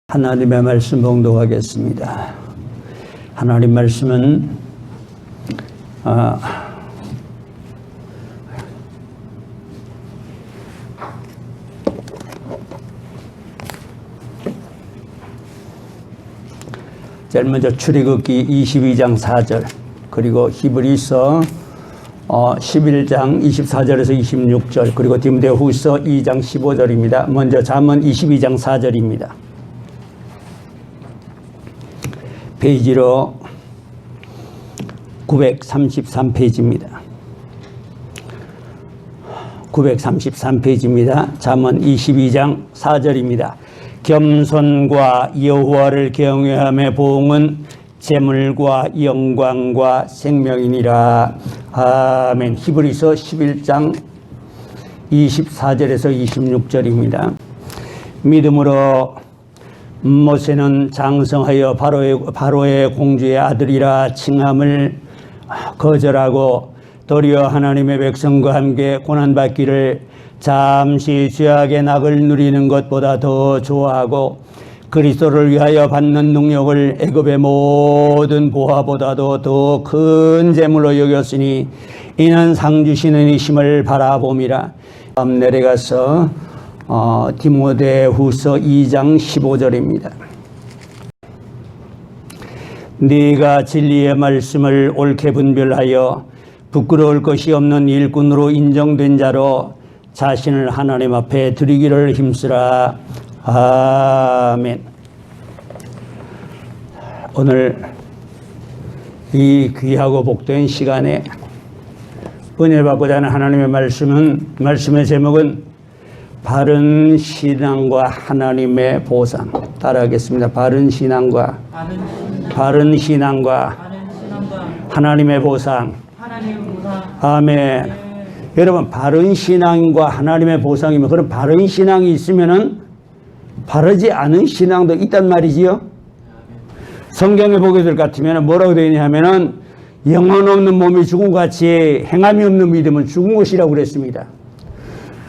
하나님의 말씀 봉독하겠습니다. 하나님 말씀은 제일 먼저 출애굽기 22장 4절 그리고 히브리서 11장 24절에서 26절 그리고 디모데후서 2장 15절입니다. 먼저 잠언 22장 4절입니다. 페이지로 933페이지입니다. 933페이지입니다. 잠언 22장 4절입니다. 겸손과 여호와를 경외함의 보응은 재물과 영광과 생명이니라. 아멘. 히브리서 11장 24절에서 26절입니다. 믿음으로 모세는 장성하여 바로의 공주의 아들이라 칭함을 거절하고 도리어 하나님의 백성과 함께 고난받기를 잠시 죄악의 낙을 누리는 것보다 더 좋아하고 그리스도를 위하여 받는 능력을 애굽의 모든 보화보다도 더 큰 재물로 여겼으니 이는 상 주시는 이심을 바라봄이라. 다음 내려가서 디모데후서 2장 15절입니다. 네가 진리의 말씀을 옳게 분별하여 부끄러울 것이 없는 일꾼으로 인정된 자로 자신을 하나님 앞에 드리기를 힘쓰라. 아멘. 오늘 이 귀하고 복된 시간에 은혜 받고자 하는 하나님의 말씀의 제목은 바른 신앙과 하나님의 보상. 따라하겠습니다. 바른 신앙과 하나님의 보상. 아멘. 여러분, 바른 신앙과 하나님의 보상이면, 그럼 바른 신앙이 있으면은 바르지 않은 신앙도 있단 말이지요. 성경에 보게 될 것 같으면 뭐라고 되어 있냐 하면은 영혼 없는 몸이 죽은 것 같이 행함이 없는 믿음은 죽은 것이라고 그랬습니다.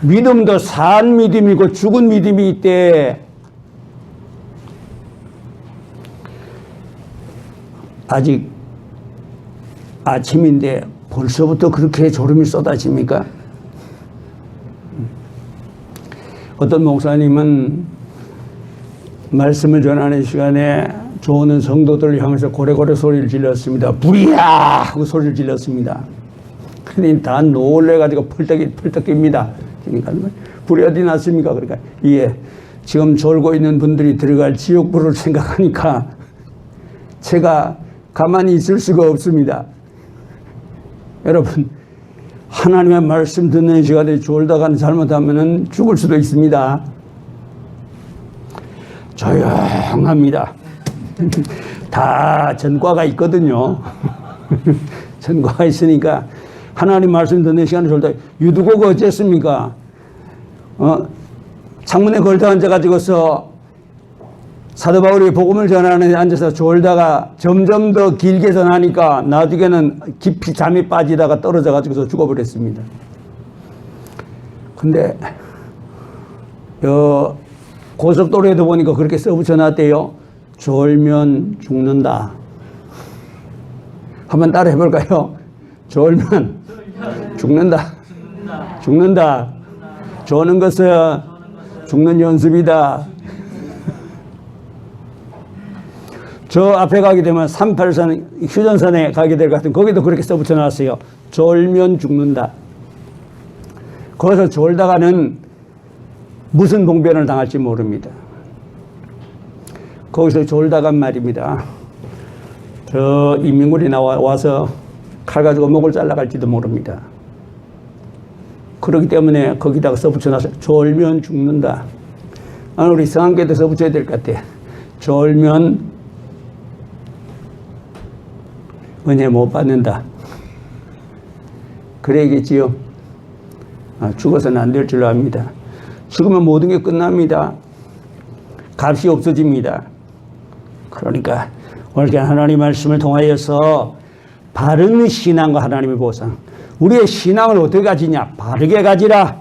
믿음도 산 믿음이고 죽은 믿음이 있대. 아직 아침인데 벌써부터 그렇게 졸음이 쏟아집니까? 어떤 목사님은 말씀을 전하는 시간에 좋은 성도들을 향해서 고래고래 소리를 질렀습니다. 불이야! 하고 소리를 질렀습니다. 그러니 다 놀래가지고 펄떡 깁니다. 그러니까 불이 어디 났습니까? 그러니까 예, 지금 졸고 있는 분들이 들어갈 지옥불을 생각하니까 제가 가만히 있을 수가 없습니다. 여러분, 하나님의 말씀 듣는 시간에 졸다가 잘못하면 죽을 수도 있습니다. 조용합니다. 다 전과가 있거든요. 전과가 있으니까 하나님 말씀 듣는 시간에 졸다. 유두고가 어쨌습니까? 창문에 걸터 앉아가지고서 사도 바울이 복음을 전하는 데 앉아서 졸다가 점점 더 길게 전하니까 나중에는 깊이 잠이 빠지다가 떨어져가지고서 죽어버렸습니다. 근데 고속도로에도 보니까 그렇게 써붙여놨대요. 졸면 죽는다. 한번 따라 해볼까요? 졸면 죽는다. 조는 것은 죽는 연습이다. 저 앞에 가게 되면 38선 휴전선에 가게 될 것 같은 거기도 그렇게 써붙여놨어요. 졸면 죽는다. 거기서 졸다가는 무슨 봉변을 당할지 모릅니다. 거기서 졸다간 말입니다. 저 인민군이 와서 칼 가지고 목을 잘라갈지도 모릅니다. 그렇기 때문에 거기다가 써붙여놨어요. 졸면 죽는다. 우리 성한교도 써붙여야 될 것 같아. 졸면 은혜 못 받는다. 그래야겠지요. 죽어서는 안 될 줄로 압니다. 죽으면 모든 게 끝납니다. 값이 없어집니다. 그러니까 오늘 하나님 말씀을 통하여서 바른 신앙과 하나님의 보상. 우리의 신앙을 어떻게 가지냐? 바르게 가지라.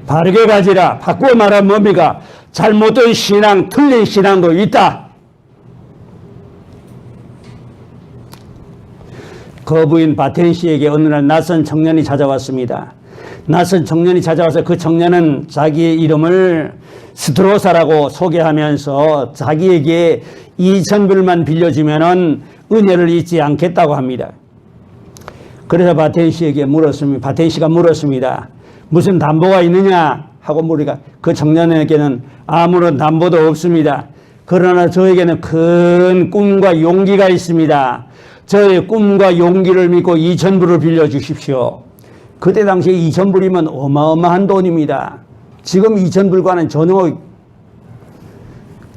바르게 가지라. 바꾸어 말하면 뭡니까? 잘못된 신앙, 틀린 신앙도 있다. 그 부인 바텐 씨에게 어느 날 낯선 청년이 찾아왔습니다. 낯선 청년이 찾아와서 그 청년은 자기의 이름을 스트로사라고 소개하면서 자기에게 2,000불만 빌려주면은 은혜를 잊지 않겠다고 합니다. 그래서 바텐 씨가 물었습니다. 무슨 담보가 있느냐 하고 물으니까 그 청년에게는 아무런 담보도 없습니다. 그러나 저에게는 큰 꿈과 용기가 있습니다. 저의 꿈과 용기를 믿고 2,000불을 빌려주십시오. 그때 당시에 2,000불이면 어마어마한 돈입니다. 지금 2,000불과는 전혀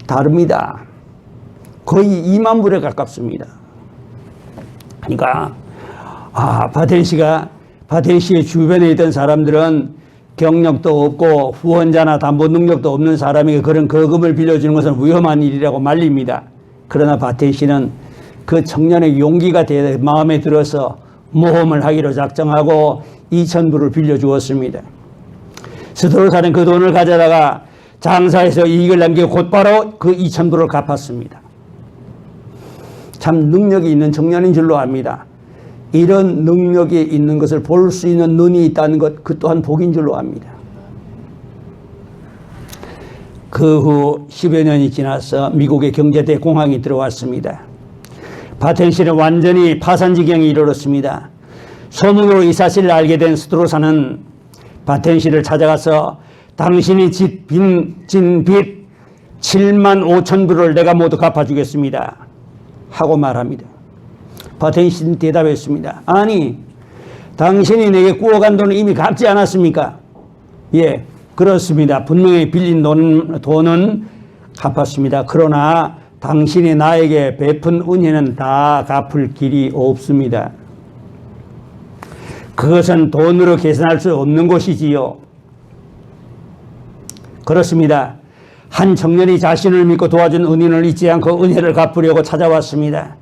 다릅니다. 거의 2만 불에 가깝습니다. 그러니까 바텐 씨의 주변에 있던 사람들은 경력도 없고 후원자나 담보 능력도 없는 사람에게 그런 거금을 빌려주는 것은 위험한 일이라고 말립니다. 그러나 바텐 씨는 그 청년의 용기가 마음에 들어서 모험을 하기로 작정하고 2,000불을 빌려주었습니다. 스트로사는 그 돈을 가져다가 장사해서 이익을 남기고 곧바로 그 2,000불을 갚았습니다. 참 능력이 있는 청년인 줄로 압니다. 이런 능력이 있는 것을 볼 수 있는 눈이 있다는 것, 그 또한 복인 줄로 압니다. 그 후 10여 년이 지나서 미국의 경제대 공황이 들어왔습니다. 바텐 씨는 완전히 파산 지경에 이르렀습니다. 소문으로 이 사실을 알게 된 스트로사는 바텐 씨를 찾아가서 당신이 진 빚 7만 5천 불을 내가 모두 갚아주겠습니다 하고 말합니다. 바텐 씨는 대답했습니다. 아니, 당신이 내게 구워간 돈을 이미 갚지 않았습니까? 예, 그렇습니다. 분명히 빌린 돈은 갚았습니다. 그러나 당신이 나에게 베푼 은혜는 다 갚을 길이 없습니다. 그것은 돈으로 계산할 수 없는 것이지요. 그렇습니다. 한 청년이 자신을 믿고 도와준 은인을 잊지 않고 은혜를 갚으려고 찾아왔습니다.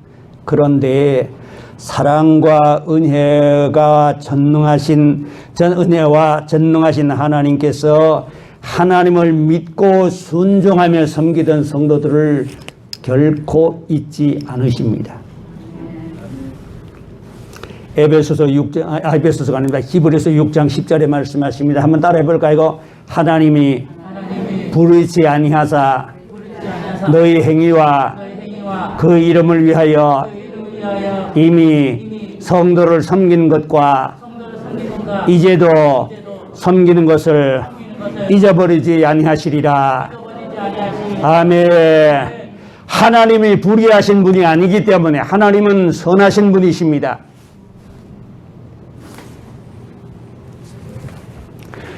그런데 사랑과 은혜와 전능하신 하나님께서 하나님을 믿고 순종하며 섬기던 성도들을 결코 잊지 않으십니다. 히브리서 6장 10절에 말씀하십니다. 한번 따라해 볼까요? 이거 하나님이 부르지 아니하사 너희 행위와 그 이름을 위하여 이미 성도를 섬기는 것과 이제도 섬기는 것을 잊어버리지 아니하시리라. 아멘. 하나님이 불의하신 분이 아니기 때문에 하나님은 선하신 분이십니다.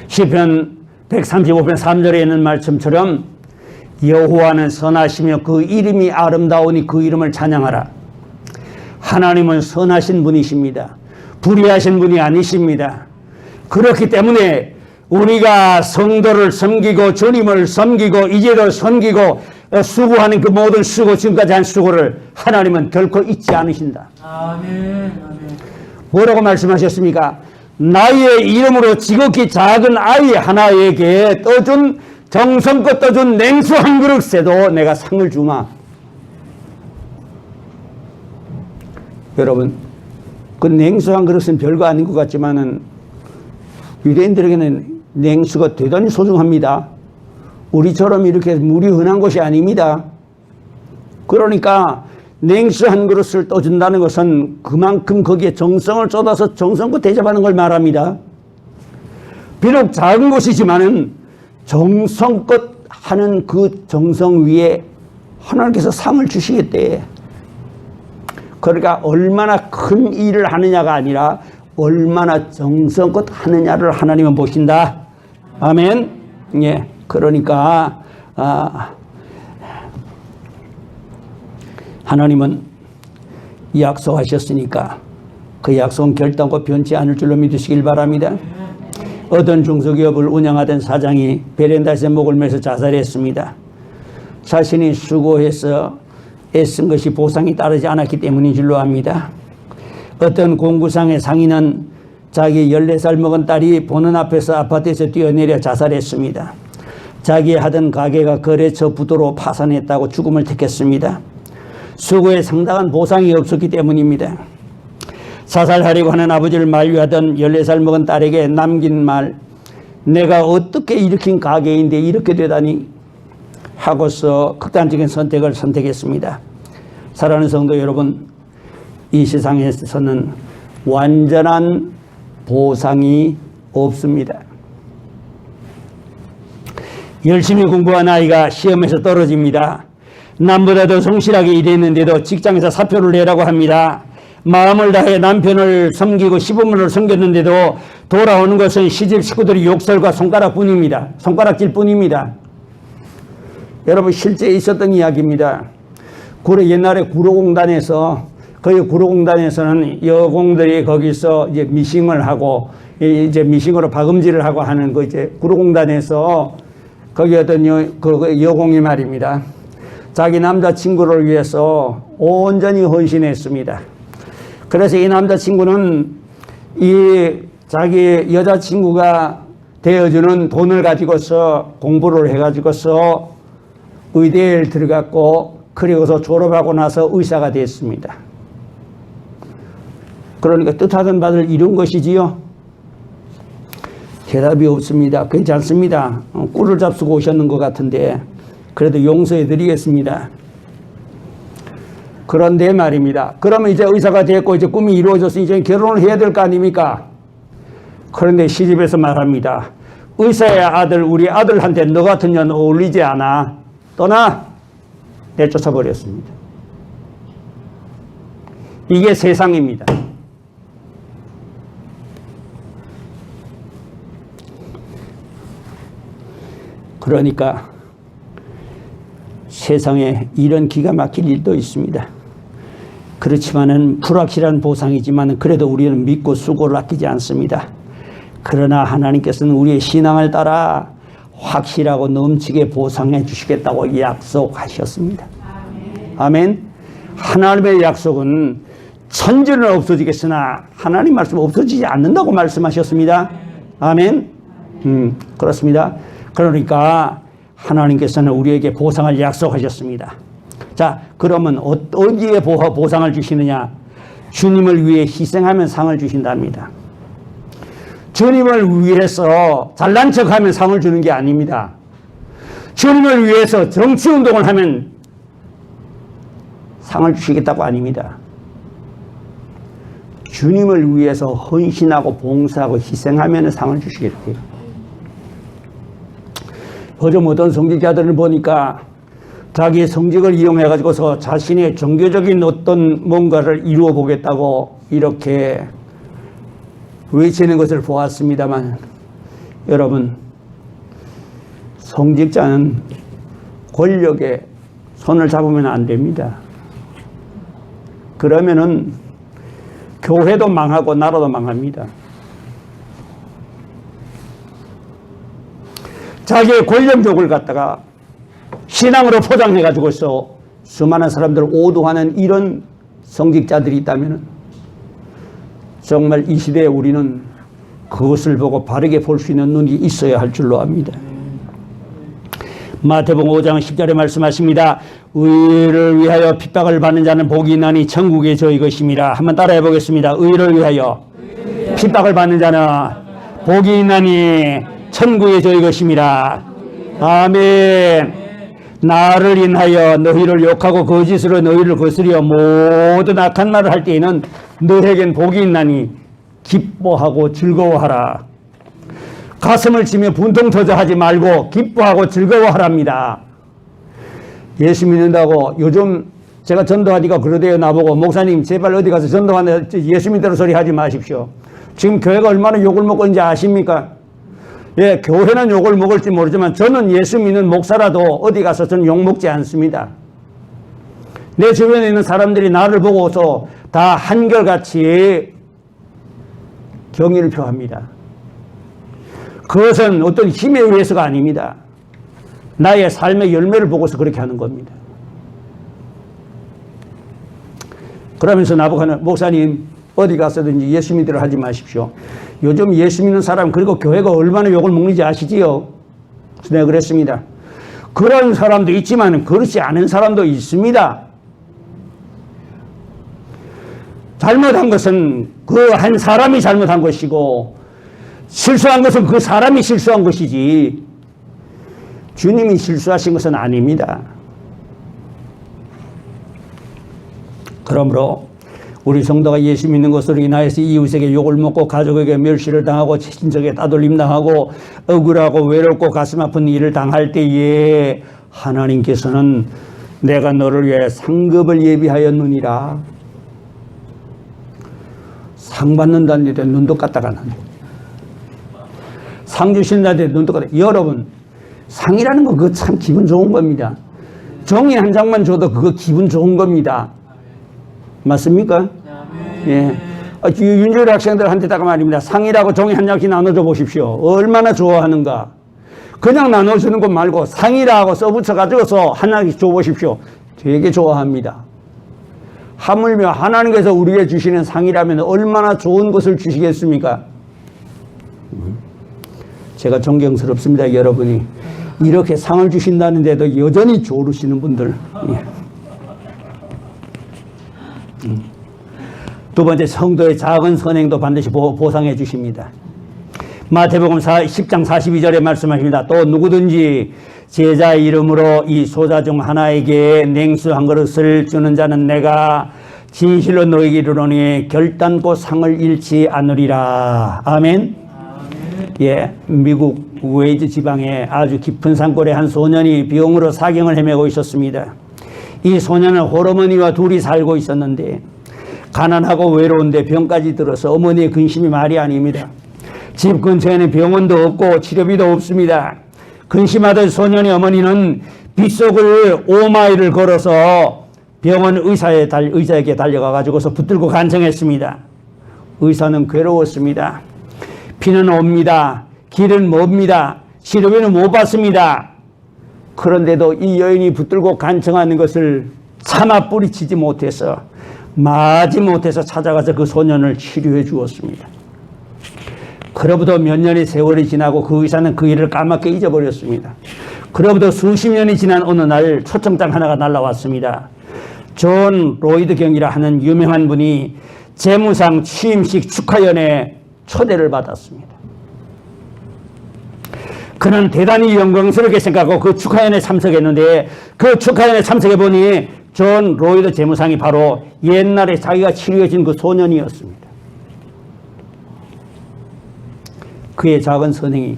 시편 135편 3절에 있는 말씀처럼 여호와는 선하시며 그 이름이 아름다우니 그 이름을 찬양하라. 하나님은 선하신 분이십니다. 불의하신 분이 아니십니다. 그렇기 때문에 우리가 성도를 섬기고 주님을 섬기고 이제도 섬기고 수고하는 그 모든 수고, 지금까지 한 수고를 하나님은 결코 잊지 않으신다. 아멘. 뭐라고 말씀하셨습니까? 나의 이름으로 지극히 작은 아이 하나에게 떠준 정성껏 떠준 냉수 한 그릇에도 내가 상을 주마. 여러분, 그 냉수 한 그릇은 별거 아닌 것 같지만은 유대인들에게는 냉수가 대단히 소중합니다. 우리처럼 이렇게 물이 흔한 것이 아닙니다. 그러니까 냉수 한 그릇을 떠준다는 것은 그만큼 거기에 정성을 쏟아서 정성껏 대접하는 걸 말합니다. 비록 작은 것이지만은 정성껏 하는 그 정성 위에 하나님께서 상을 주시겠대. 그러니까 얼마나 큰 일을 하느냐가 아니라 얼마나 정성껏 하느냐를 하나님은 보신다. 아멘. 예. 그러니까 하나님은 약속하셨으니까 그 약속은 결단코 변치 않을 줄로 믿으시길 바랍니다. 어떤 중소기업을 운영하던 사장이 베란다에서 목을 매서 자살했습니다. 자신이 수고해서 애쓴 것이 보상이 따르지 않았기 때문인 줄로 압니다. 어떤 공구상의 상인은 자기 14살 먹은 딸이 보는 앞에서 아파트에서 뛰어내려 자살했습니다. 자기 하던 가게가 거래처 부도로 파산했다고 죽음을 택했습니다. 수고에 상당한 보상이 없었기 때문입니다. 자살하려고 하는 아버지를 만류하던 14살 먹은 딸에게 남긴 말, 내가 어떻게 일으킨 가게인데 이렇게 되다니 하고서 극단적인 선택을 선택했습니다. 사랑하는 성도 여러분, 이 세상에서는 완전한 보상이 없습니다. 열심히 공부한 아이가 시험에서 떨어집니다. 남보다 더 성실하게 일했는데도 직장에서 사표를 내라고 합니다. 마음을 다해 남편을 섬기고 시부모를 섬겼는데도 돌아오는 것은 시집 식구들이 욕설과 손가락뿐입니다. 손가락질 뿐입니다. 여러분, 실제 있었던 이야기입니다. 옛날에 구로공단에서는 여공들이 거기서 이제 미싱을 하고 이제 미싱으로 박음질을 하고 하는 거 이제 구로공단에서 거기 어떤 여공이 말입니다. 자기 남자친구를 위해서 온전히 헌신했습니다. 그래서 이 남자친구는 이 자기 여자친구가 되어주는 돈을 가지고서 공부를 해가지고서 의대에 들어갔고 그리고서 졸업하고 나서 의사가 됐습니다. 그러니까 뜻하던 바를 이룬 것이지요? 대답이 없습니다. 괜찮습니다. 꿀을 잡수고 오셨는 것 같은데 그래도 용서해 드리겠습니다. 그런데 말입니다. 그러면 이제 의사가 됐고 이제 꿈이 이루어졌으니 이제 결혼을 해야 될 거 아닙니까? 그런데 시집에서 말합니다. 의사의 아들, 우리 아들한테 너 같은 년 어울리지 않아. 떠나! 내쫓아 버렸습니다. 이게 세상입니다. 그러니까 세상에 이런 기가 막힐 일도 있습니다. 그렇지만은 불확실한 보상이지만 그래도 우리는 믿고 수고를 아끼지 않습니다. 그러나 하나님께서는 우리의 신앙을 따라 확실하고 넘치게 보상해 주시겠다고 약속하셨습니다. 아멘. 하나님의 약속은 천지는 없어지겠으나 하나님 말씀 없어지지 않는다고 말씀하셨습니다. 아멘. 그렇습니다. 그러니까 하나님께서는 우리에게 보상을 약속하셨습니다. 자, 그러면 어디에 보상을 주시느냐? 주님을 위해 희생하면 상을 주신답니다. 주님을 위해서 잘난 척하면 상을 주는 게 아닙니다. 주님을 위해서 정치운동을 하면 상을 주시겠다고 아닙니다. 주님을 위해서 헌신하고 봉사하고 희생하면 상을 주시겠대요. 요즘 어떤 성직자들을 보니까 자기의 성직을 이용해가지고서 자신의 종교적인 어떤 뭔가를 이루어 보겠다고 이렇게 외치는 것을 보았습니다만, 여러분, 성직자는 권력에 손을 잡으면 안 됩니다. 그러면은 교회도 망하고 나라도 망합니다. 자기의 권력욕을 갖다가 신앙으로 포장해가지고서 수많은 사람들을 오도하는 이런 성직자들이 있다면 정말 이 시대에 우리는 그것을 보고 바르게 볼 수 있는 눈이 있어야 할 줄로 압니다. 마태복음 5장 10절에 말씀하십니다. 의를 위하여 핍박을 받는 자는 복이 있나니 천국의 저희 것임이라. 한번 따라해 보겠습니다. 의를 위하여 핍박을 받는 자는 복이 있나니 천국의 저희 것임이라. 아멘. 나를 인하여 너희를 욕하고 거짓으로 너희를 거스려 모든 악한 말을 할 때에는 너에겐 복이 있나니 기뻐하고 즐거워하라. 가슴을 치며 분통 터져하지 말고 기뻐하고 즐거워하랍니다. 예수 믿는다고 요즘 제가 전도하니까 그러대요. 나보고 목사님 제발 어디 가서 전도하는데 예수 믿는 소리 하지 마십시오. 지금 교회가 얼마나 욕을 먹고 있는지 아십니까? 예, 교회는 욕을 먹을지 모르지만 저는 예수 믿는 목사라도 어디 가서 저는 욕 먹지 않습니다. 내 주변에 있는 사람들이 나를 보고서 다 한결같이 경의를 표합니다. 그것은 어떤 힘에 의해서가 아닙니다. 나의 삶의 열매를 보고서 그렇게 하는 겁니다. 그러면서 나보고 하는 목사님 어디 가서든지 예수 믿으라 하지 마십시오. 요즘 예수 믿는 사람 그리고 교회가 얼마나 욕을 먹는지 아시지요? 내가 그랬습니다. 그런 사람도 있지만 그렇지 않은 사람도 있습니다. 잘못한 것은 그 한 사람이 잘못한 것이고 실수한 것은 그 사람이 실수한 것이지 주님이 실수하신 것은 아닙니다. 그러므로 우리 성도가 예수 믿는 것으로 인하여서 이웃에게 욕을 먹고 가족에게 멸시를 당하고 친척에게 따돌림 당하고 억울하고 외롭고 가슴 아픈 일을 당할 때에 하나님께서는 내가 너를 위해 상급을 예비하였느니라. 상 받는다는 데 눈도 깠다가 나는 상 주신다는 데 눈도 깠다. 여러분 상이라는 건 그거 참 기분 좋은 겁니다. 종이 한 장만 줘도 그거 기분 좋은 겁니다. 맞습니까? 예. 윤주일 학생들한테다가 말입니다. 상이라고 종이 한 장씩 나눠줘 보십시오. 얼마나 좋아하는가. 그냥 나눠주는 것 말고 상이라고 써붙여 가지고서 하나씩 줘보십시오. 되게 좋아합니다. 하물며 하나님께서 우리에게 주시는 상이라면 얼마나 좋은 것을 주시겠습니까? 제가 존경스럽습니다. 여러분이 이렇게 상을 주신다는데도 여전히 조르시는 분들. 두 번째, 성도의 작은 선행도 반드시 보상해 주십니다. 마태복음 10장 42절에 말씀하십니다. 또 누구든지 제자 이름으로 이 소자 중 하나에게 냉수 한 그릇을 주는 자는 내가 진실로 너에게 이르노니 결단코 상을 잃지 않으리라. 아멘. 예, 미국 웨이즈 지방에 아주 깊은 산골에 한 소년이 병으로 사경을 헤매고 있었습니다. 이 소년은 홀어머니와 둘이 살고 있었는데 가난하고 외로운데 병까지 들어서 어머니의 근심이 말이 아닙니다. 집 근처에는 병원도 없고 치료비도 없습니다. 근심하던 소년의 어머니는 빗속을 5마일을 걸어서 병원 의사에게 달려가 가지고서 붙들고 간청했습니다. 의사는 괴로웠습니다. 피는 옵니다. 길은 멉니다. 치료비는 못 받습니다. 그런데도 이 여인이 붙들고 간청하는 것을 차마 뿌리치지 못해서 마지 못해서 찾아가서 그 소년을 치료해 주었습니다. 그로부터 몇 년의 세월이 지나고 그 의사는 그 일을 까맣게 잊어버렸습니다. 그로부터 수십 년이 지난 어느 날 초청장 하나가 날라왔습니다. 존 로이드 경이라 하는 유명한 분이 재무상 취임식 축하연에 초대를 받았습니다. 그는 대단히 영광스럽게 생각하고 그 축하연에 참석했는데 그 축하연에 참석해보니 존 로이드 재무상이 바로 옛날에 자기가 치료해준 그 소년이었습니다. 그의 작은 선행이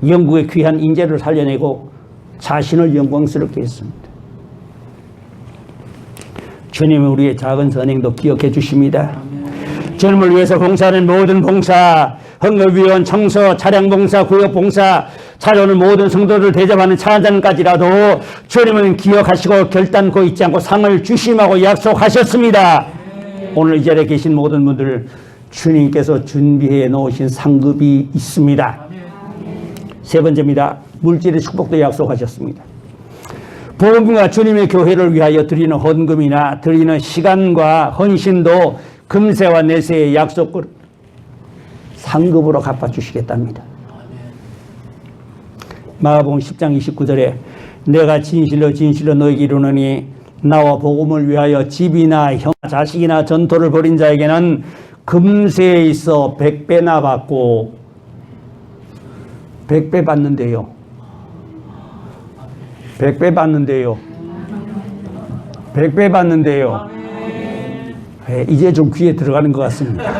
영국의 귀한 인재를 살려내고 자신을 영광스럽게 했습니다. 주님은 우리의 작은 선행도 기억해 주십니다. 젊을 위해서 봉사하는 모든 봉사, 헌금위원, 청소, 차량봉사, 구역봉사, 찾아오는 모든 성도를 대접하는 차장까지라도 주님은 기억하시고 결단코 잊지 않고 상을 주심하고 약속하셨습니다. 오늘 이 자리에 계신 모든 분들 주님께서 준비해 놓으신 상급이 있습니다. 세 번째입니다. 물질의 축복도 약속하셨습니다. 복음과 주님의 교회를 위하여 드리는 헌금이나 드리는 시간과 헌신도 금세와 내세의 약속을 상급으로 갚아주시겠답니다. 마가복음 10장 29절에 내가 진실로 진실로 너에게 이르노니 나와 복음을 위하여 집이나 형 자식이나 전토를 벌인 자에게는 금세에 있어 100배나 받고 100배 받는데요. 100배 받는데요. 100배 받는데요. 네, 이제 좀 귀에 들어가는 것 같습니다.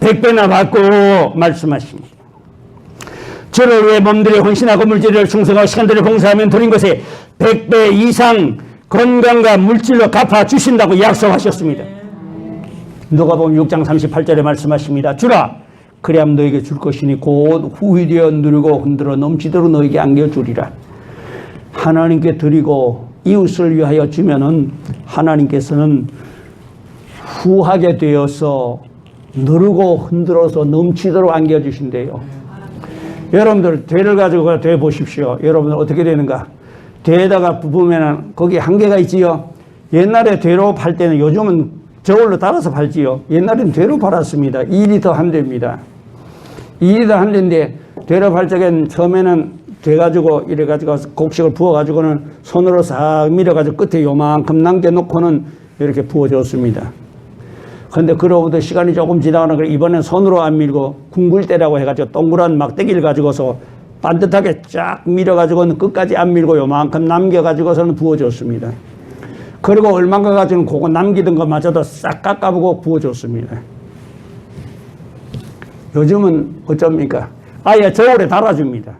100배나 받고 말씀하십니다. 저를 위해 몸들이 헌신하고 물질을 충성하고 시간들을 봉사하면 드린 것에 100배 이상 건강과 물질로 갚아주신다고 약속하셨습니다. 누가복음 6장 38절에 말씀하십니다. 주라 그리하면 너에게 줄 것이니 곧 후히 되어 누리고 흔들어 넘치도록 너에게 안겨주리라. 하나님께 드리고 이웃을 위하여 주면은 하나님께서는 후하게 되어서 누르고 흔들어서 넘치도록 안겨주신대요. 여러분들 되를 가지고 되 보십시오. 여러분들 어떻게 되는가? 되에다가 부으면 거기 한계가 있지요. 옛날에 되로 팔 때는 요즘은 저울로 따라서 팔지요. 옛날에는 되로 팔았습니다. 2리터 한 대입니다. 일이다 하는데 되려 발적엔 처음에는 돼가지고 이래가지고 곡식을 부어가지고는 손으로 싹 밀어가지고 끝에 요만큼 남겨놓고는 이렇게 부어줬습니다. 근데 그로부터 시간이 조금 지나가는 걸 이번엔 손으로 안 밀고 궁굴대라고 해가지고 동그란 막대기를 가지고서 반듯하게 쫙 밀어가지고는 끝까지 안 밀고 요만큼 남겨가지고서는 부어줬습니다. 그리고 얼마가 가지고는 그거 남기던 것마저도 싹 깎아보고 부어줬습니다. 요즘은 어쩝니까? 아예 저울에 달아줍니다.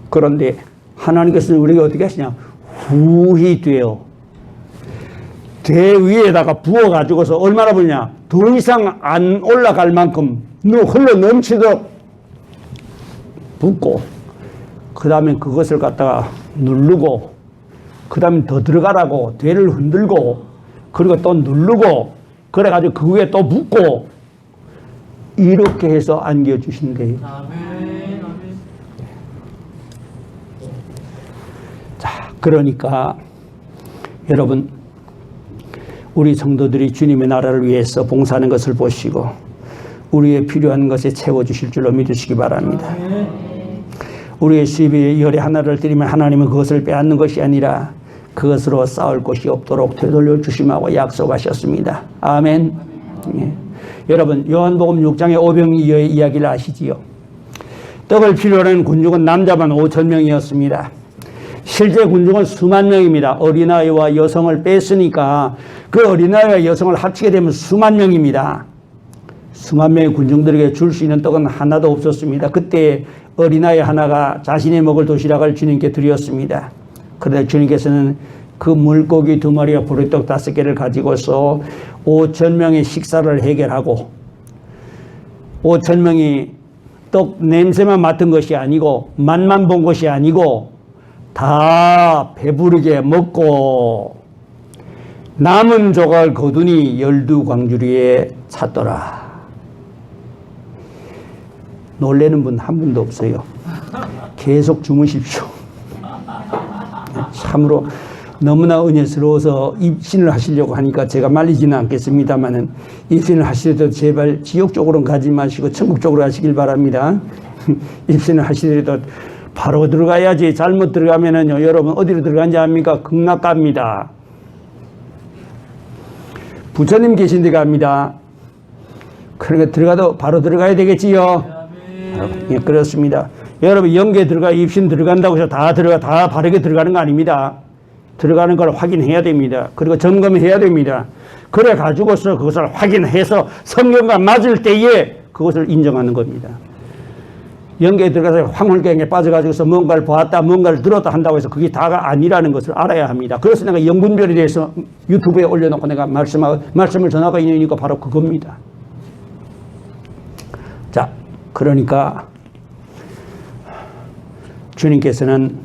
그런데 하나님께서는 우리가 어떻게 하시냐? 후히 되어 대 위에다가 부어가지고서 얼마나 부냐? 더 이상 안 올라갈 만큼 흘러 넘치도록 붓고 그 다음에 그것을 갖다가 누르고 그 다음에 더 들어가라고 대를 흔들고 그리고 또 누르고 그래가지고 그 위에 또 붓고 이렇게 해서 안겨주신대요. 자, 그러니까 여러분 우리 성도들이 주님의 나라를 위해서 봉사하는 것을 보시고 우리의 필요한 것에 채워주실 줄로 믿으시기 바랍니다. 우리의 수입의 열의 하나를 드리면 하나님은 그것을 빼앗는 것이 아니라 그것으로 싸울 것이 없도록 되돌려 주심하고 약속하셨습니다. 아멘. 예. 여러분 요한복음 6장의 오병이어의 이야기를 아시지요? 떡을 필요로 하는 군중은 남자만 5,000명이었습니다. 실제 군중은 수만 명입니다. 어린아이와 여성을 뺐으니까 그 어린아이와 여성을 합치게 되면 수만 명입니다. 수만 명의 군중들에게 줄 수 있는 떡은 하나도 없었습니다. 그때 어린아이 하나가 자신이 먹을 도시락을 주님께 드렸습니다. 그런데 주님께서는 그 물고기 2마리와 보리떡 5개를 가지고서 5,000명의 식사를 해결하고 5,000명이 떡 냄새만 맡은 것이 아니고 맛만 본 것이 아니고 다 배부르게 먹고 남은 조각을 거두니 12광주리에 찼더라. 놀래는 분 한 분도 없어요. 계속 주무십시오. 참으로 너무나 은혜스러워서 입신을 하시려고 하니까 제가 말리지는 않겠습니다만은 입신을 하시더라도 제발 지옥 쪽으로는 가지 마시고 천국 쪽으로 가시길 바랍니다. 입신을 하시더라도 바로 들어가야지. 잘못 들어가면은요, 여러분 어디로 들어간지 압니까? 극락 갑니다. 부처님 계신 데 갑니다. 그러니까 들어가도 바로 들어가야 되겠지요. 예, 그렇습니다. 여러분 영계 들어가 입신 들어간다고 해서 다 바르게 들어가는 거 아닙니다. 들어가는 걸 확인해야 됩니다. 그리고 점검해야 됩니다. 그래 가지고서 그것을 확인해서 성경과 맞을 때에 그것을 인정하는 겁니다. 영계에 들어가서 황홀경에 빠져가지고서 뭔가를 보았다 뭔가를 들었다 한다고 해서 그게 다가 아니라는 것을 알아야 합니다. 그래서 내가 영분별에 대해서 유튜브에 올려놓고 내가 말씀을 전하고 있는 이유가 바로 그겁니다. 자, 그러니까 주님께서는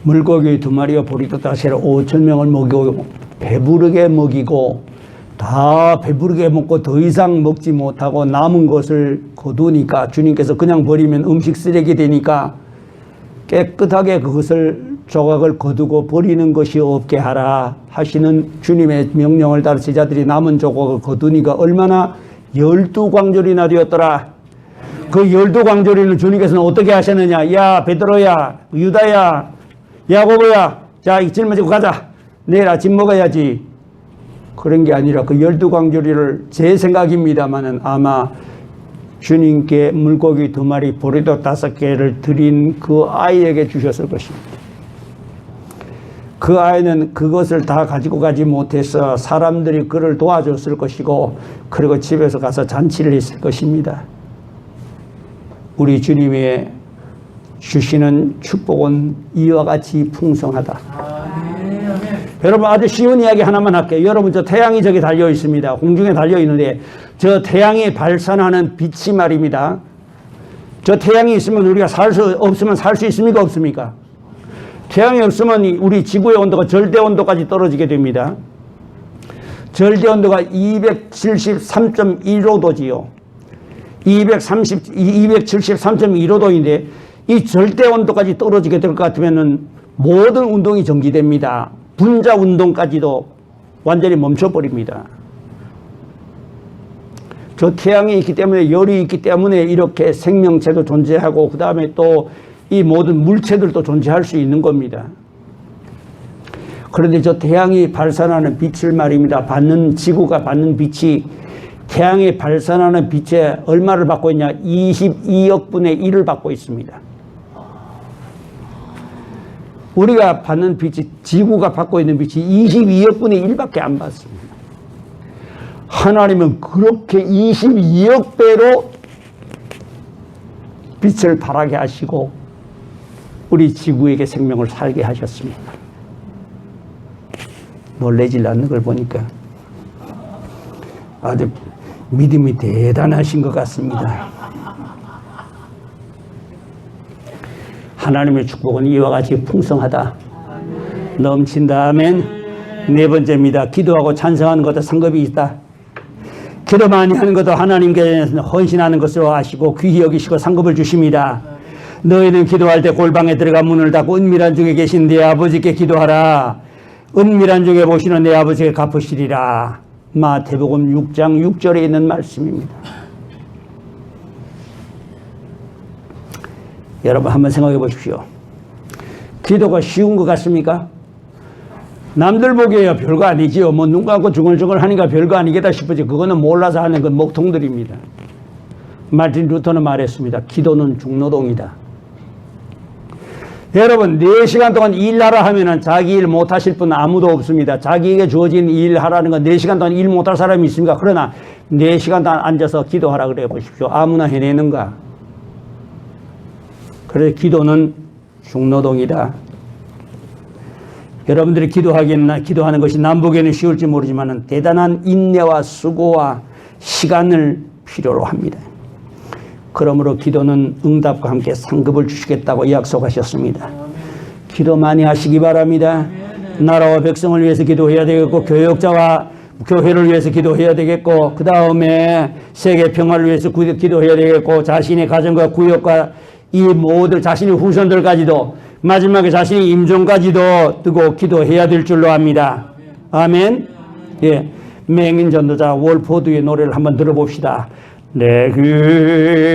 물고기 2마리와 보리떡 5개를 5,000명을 먹이고 배부르게 먹이고 다 배부르게 먹고 더 이상 먹지 못하고 남은 것을 거두니까 주님께서 그냥 버리면 음식 쓰레기 되니까 깨끗하게 그것을 조각을 거두고 버리는 것이 없게 하라 하시는 주님의 명령을 따라 제자들이 남은 조각을 거두니까 얼마나 12광절이나 되었더라. 그 12광절이는 주님께서는 어떻게 하셨느냐. 야 베드로야 유다야 야고보야 자 이 짊어지고 가자. 내일 아침 먹어야지. 그런 게 아니라 그 12광절이를 제 생각입니다마는 아마 주님께 물고기 2마리 보리떡 5개를 드린 그 아이에게 주셨을 것입니다. 그 아이는 그것을 다 가지고 가지 못해서 사람들이 그를 도와줬을 것이고 그리고 집에서 가서 잔치를 했을 것입니다. 우리 주님의 주시는 축복은 이와 같이 풍성하다. 여러분 아주 쉬운 이야기 하나만 할게요. 여러분 저 태양이 저기 달려 있습니다. 공중에 달려 있는데 저 태양이 발산하는 빛이 말입니다. 저 태양이 있으면 우리가 없으면 살 수 있습니까? 없습니까? 태양이 없으면 우리 지구의 온도가 절대 온도까지 떨어지게 됩니다. 절대 온도가 273.15도지요. 273.15도인데 이 절대 온도까지 떨어지게 될 것 같으면은 모든 운동이 정지됩니다. 분자 운동까지도 완전히 멈춰버립니다. 저 태양이 있기 때문에, 열이 있기 때문에 이렇게 생명체도 존재하고 그 다음에 또 이 모든 물체들도 존재할 수 있는 겁니다. 그런데 저 태양이 발산하는 빛을 말입니다. 지구가 받는 빛이 태양이 발산하는 빛에 얼마를 받고 있냐? 22억 분의 1을 받고 있습니다. 우리가 받는 빛이, 지구가 받고 있는 빛이 22억 분의 1밖에 안 받습니다. 하나님은 그렇게 22억 배로 빛을 발하게 하시고 우리 지구에게 생명을 살게 하셨습니다. 놀라질 않는 걸 보니까 아주 믿음이 대단하신 것 같습니다. 하나님의 축복은 이와 같이 풍성하다, 넘친다. 아멘. 네 번째입니다. 기도하고 찬성하는 것도 상급이 있다. 기도 많이 하는 것도 하나님께 헌신하는 것으로 아시고 귀히 여기시고 상급을 주십니다. 너희는 기도할 때 골방에 들어가 문을 닫고 은밀한 중에 계신 네 아버지께 기도하라. 은밀한 중에 보시는 내 아버지께 갚으시리라. 마태복음 6장 6절에 있는 말씀입니다. 여러분 한번 생각해 보십시오. 기도가 쉬운 것 같습니까? 남들 보기에야 별거 아니지요. 뭐 눈 감고 중얼중얼 하니까 별거 아니겠다 싶어지. 그거는 몰라서 하는 건 목통들입니다. 마틴 루터는 말했습니다. 기도는 중노동이다. 여러분 4시간 동안 일하라 하면은 자기 일 못하실 분 아무도 없습니다. 자기에게 주어진 일 하라는 건 4시간 동안 일 못할 사람이 있습니까? 그러나 4시간 동안 앉아서 기도하라 그래 보십시오. 아무나 해내는가? 그래서 기도는 중노동이다. 여러분들이 기도하는 것이 남보기에는 쉬울지 모르지만 대단한 인내와 수고와 시간을 필요로 합니다. 그러므로 기도는 응답과 함께 상급을 주시겠다고 약속하셨습니다. 기도 많이 하시기 바랍니다. 나라와 백성을 위해서 기도해야 되겠고, 교역자와 교회를 위해서 기도해야 되겠고, 그 다음에 세계 평화를 위해서 기도해야 되겠고, 자신의 가정과 구역과 이 모든 자신의 후손들까지도, 마지막에 자신의 임종까지도 뜨고 기도해야 될 줄로 압니다. 아멘. 예, 맹인 전도자 월포드의 노래를 한번 들어봅시다. 내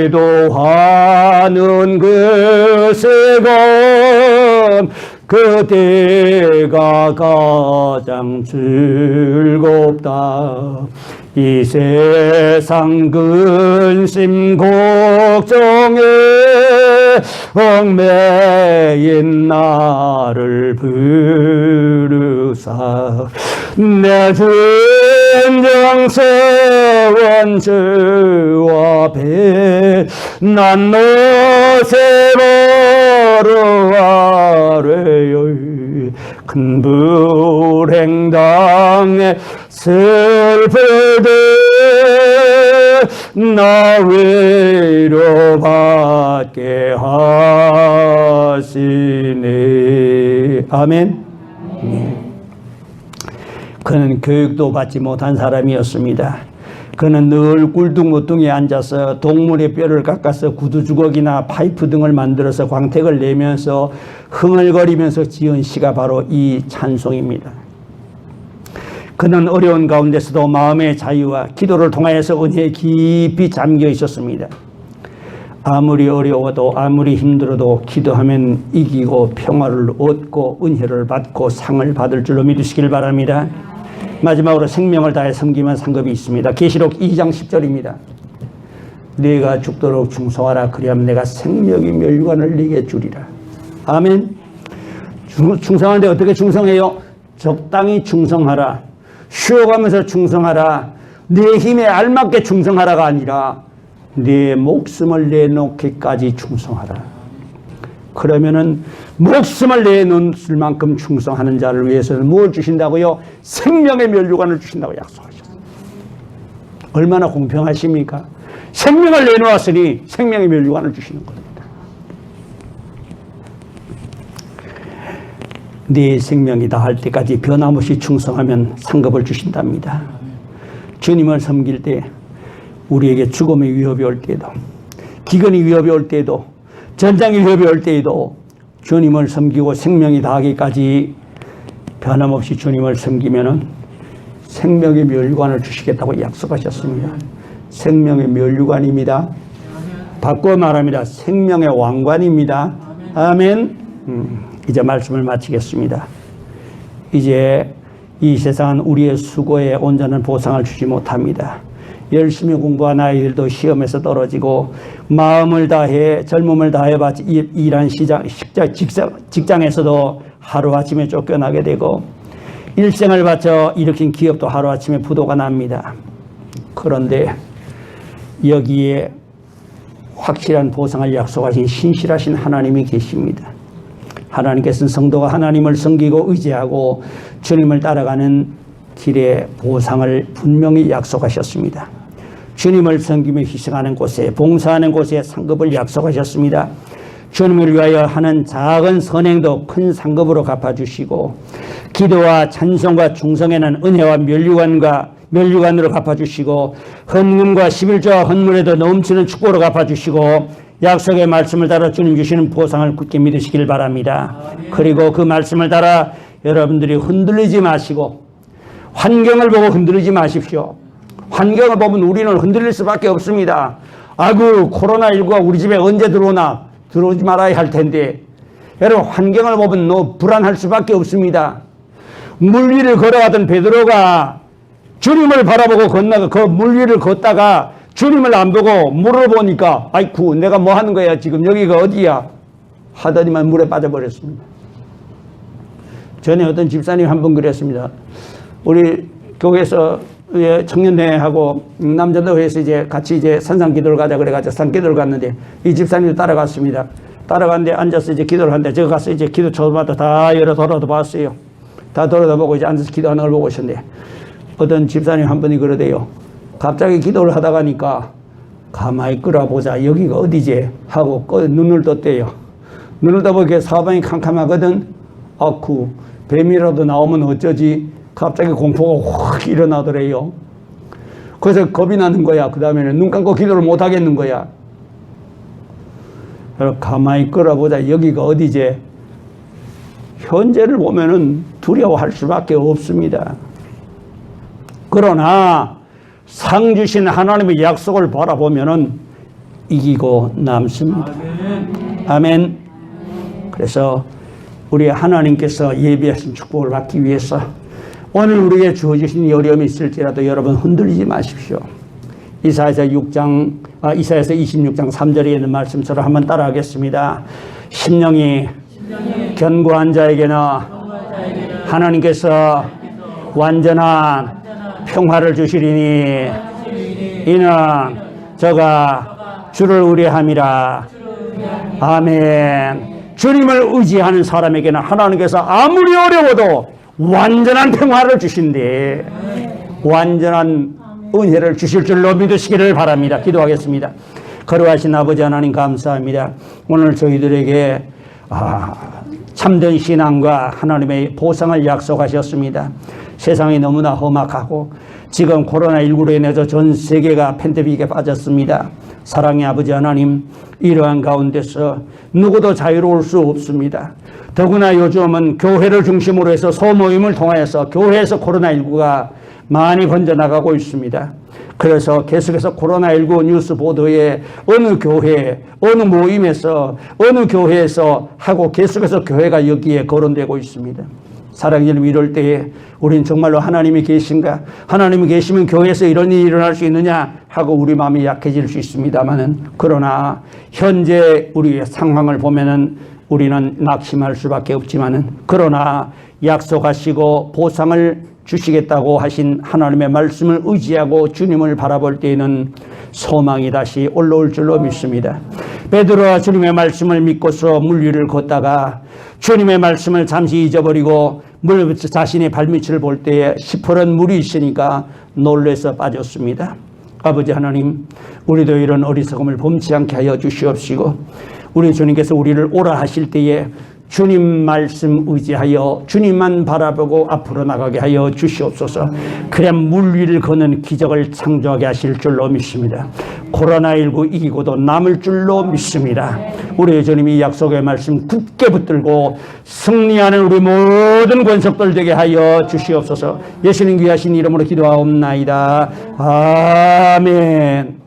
기도하는 그 시간 그때가 가장 즐겁다. 이 세상 근심 걱정에 얽매인 나를 부르사 내 진정세원 주 앞에 난 노새 걸어와래요. 큰 불행당에 슬플 때 나 위로받게 하시네. 아멘. 그는 교육도 받지 못한 사람이었습니다. 그는 늘 꿀뚱무뚱에 앉아서 동물의 뼈를 깎아서 구두주걱이나 파이프 등을 만들어서 광택을 내면서 흥얼거리면서 지은 시가 바로 이 찬송입니다. 그는 어려운 가운데서도 마음의 자유와 기도를 통하여서 은혜에 깊이 잠겨 있었습니다. 아무리 어려워도 아무리 힘들어도 기도하면 이기고 평화를 얻고 은혜를 받고 상을 받을 줄로 믿으시길 바랍니다. 마지막으로 생명을 다해 섬기면 상급이 있습니다. 계시록 2장 10절입니다. 네가 죽도록 충성하라. 그리하면 내가 생명의 멸관을 네게 주리라. 아멘. 충성하는데 어떻게 충성해요? 적당히 충성하라. 쉬어가면서 충성하라. 네 힘에 알맞게 충성하라가 아니라 네 목숨을 내놓기까지 충성하라. 그러면은 목숨을 내놓을 만큼 충성하는 자를 위해서는 무엇을 주신다고요? 생명의 멸류관을 주신다고 약속하셨어요. 얼마나 공평하십니까? 생명을 내놓았으니 생명의 멸류관을 주시는 겁니다. 네 생명이 다할 때까지 변함없이 충성하면 상급을 주신답니다. 주님을 섬길 때 우리에게 죽음의 위협이 올 때에도, 기근의 위협이 올 때에도, 전장의 위협이 올 때에도 주님을 섬기고 생명이 다하기까지 변함없이 주님을 섬기면은 생명의 멸관을 주시겠다고 약속하셨습니다. 생명의 면류관입니다. 바꿔 말합니다. 생명의 왕관입니다. 아멘. 이제 말씀을 마치겠습니다. 이제 이 세상은 우리의 수고에 온전한 보상을 주지 못합니다. 열심히 공부한 아이들도 시험에서 떨어지고 마음을 다해 젊음을 다해 일한 직장에서도 하루아침에 쫓겨나게 되고 일생을 바쳐 일으킨 기업도 하루아침에 부도가 납니다. 그런데 여기에 확실한 보상을 약속하신 신실하신 하나님이 계십니다. 하나님께서는 성도가 하나님을 섬기고 의지하고 주님을 따라가는 길에 보상을 분명히 약속하셨습니다. 주님을 섬기며 희생하는 곳에 봉사하는 곳에 상급을 약속하셨습니다. 주님을 위하여 하는 작은 선행도 큰 상급으로 갚아주시고 기도와 찬송과 충성에는 은혜와 면류관으로 갚아주시고 헌금과 11조와 헌물에도 넘치는 축복으로 갚아주시고 약속의 말씀을 따라 주님 주시는 보상을 굳게 믿으시길 바랍니다. 그리고 그 말씀을 따라 여러분들이 흔들리지 마시고 환경을 보고 흔들리지 마십시오. 환경을 보면 우리는 흔들릴 수밖에 없습니다. 아이고 코로나19가 우리 집에 언제 들어오나 들어오지 말아야 할 텐데 여러분 환경을 보면 불안할 수밖에 없습니다. 물 위를 걸어가던 베드로가 주님을 바라보고 건너가 그 물 위를 걷다가 주님을 안 보고 물을 보니까 아이쿠 내가 뭐 하는 거야 지금 여기가 어디야 하더니만 물에 빠져버렸습니다. 전에 어떤 집사님 한 분 그랬습니다. 우리 교회에서 청년회하고 남자들회에서 이제 같이 이제 산상 기도를 가자 그래가지고 산 기도를 갔는데 이 집사님도 따라갔습니다. 따라갔는데 앉아서 이제 기도를 하는데 제가 가서 이제 기도 초마다 다 여러 돌아도 봤어요. 다 돌아다보고 이제 앉아서 기도하는 걸 보고 오셨는데 어떤 집사님 한 분이 그러대요. 갑자기 기도를 하다 가니까 가만히 끌어보자 여기가 어디지 하고 눈을 떴대요. 눈을 떠보니까 사방이 캄캄하거든. 아쿠 뱀이라도 나오면 어쩌지 갑자기 공포가 확 일어나더래요. 그래서 겁이 나는 거야. 그 다음에는 눈 감고 기도를 못 하겠는 거야. 가만히 끌어보자 여기가 어디지. 현재를 보면은 두려워할 수밖에 없습니다. 그러나 상 주신 하나님의 약속을 바라보면은 이기고 남습니다. 아멘. 그래서 우리 하나님께서 예비하신 축복을 받기 위해서 오늘 우리에게 주어주신 어려움이 있을지라도 여러분 흔들리지 마십시오. 이사야서 26장 3절에 있는 말씀처럼 한번 따라하겠습니다. 심령이 견고한 자에게는 하나님께서 완전한 평화를 주시리니 이는 저가 주를 의뢰함이라. 아멘. 주님을 의지하는 사람에게는 하나님께서 아무리 어려워도 완전한 평화를 주신대. 완전한 은혜를 주실 줄로 믿으시기를 바랍니다. 기도하겠습니다. 거룩하신 아버지 하나님 감사합니다. 오늘 저희들에게 참된 신앙과 하나님의 보상을 약속하셨습니다. 세상이 너무나 험악하고 지금 코로나19로 인해서 전 세계가 팬데믹에 빠졌습니다. 사랑의 아버지 하나님, 이러한 가운데서 누구도 자유로울 수 없습니다. 더구나 요즘은 교회를 중심으로 해서 소모임을 통하여서 교회에서 코로나19가 많이 번져나가고 있습니다. 그래서 계속해서 코로나19 뉴스 보도에 어느 교회, 어느 모임에서, 어느 교회에서 하고 계속해서 교회가 여기에 거론되고 있습니다. 사랑하는 여러분, 이럴 때에 우린 정말로 하나님이 계신가? 하나님이 계시면 교회에서 이런 일이 일어날 수 있느냐? 하고 우리 마음이 약해질 수 있습니다만은, 그러나 현재 우리의 상황을 보면은 우리는 낙심할 수밖에 없지만은, 그러나 약속하시고 보상을 주시겠다고 하신 하나님의 말씀을 의지하고 주님을 바라볼 때에는 소망이 다시 올라올 줄로 믿습니다. 베드로와 주님의 말씀을 믿고서 물 위를 걷다가 주님의 말씀을 잠시 잊어버리고 자신의 발밑을 볼 때에 시퍼런 물이 있으니까 놀라서 빠졌습니다. 아버지 하나님, 우리도 이런 어리석음을 범치 않게 하여 주시옵시고 우리 주님께서 우리를 오라 하실 때에 주님 말씀 의지하여 주님만 바라보고 앞으로 나가게 하여 주시옵소서. 그래 물 위를 걷는 기적을 창조하게 하실 줄로 믿습니다. 코로나19 이기고도 남을 줄로 믿습니다. 우리 주님이 약속의 말씀 굳게 붙들고 승리하는 우리 모든 권속들 되게 하여 주시옵소서. 예수님 귀하신 이름으로 기도하옵나이다. 아멘.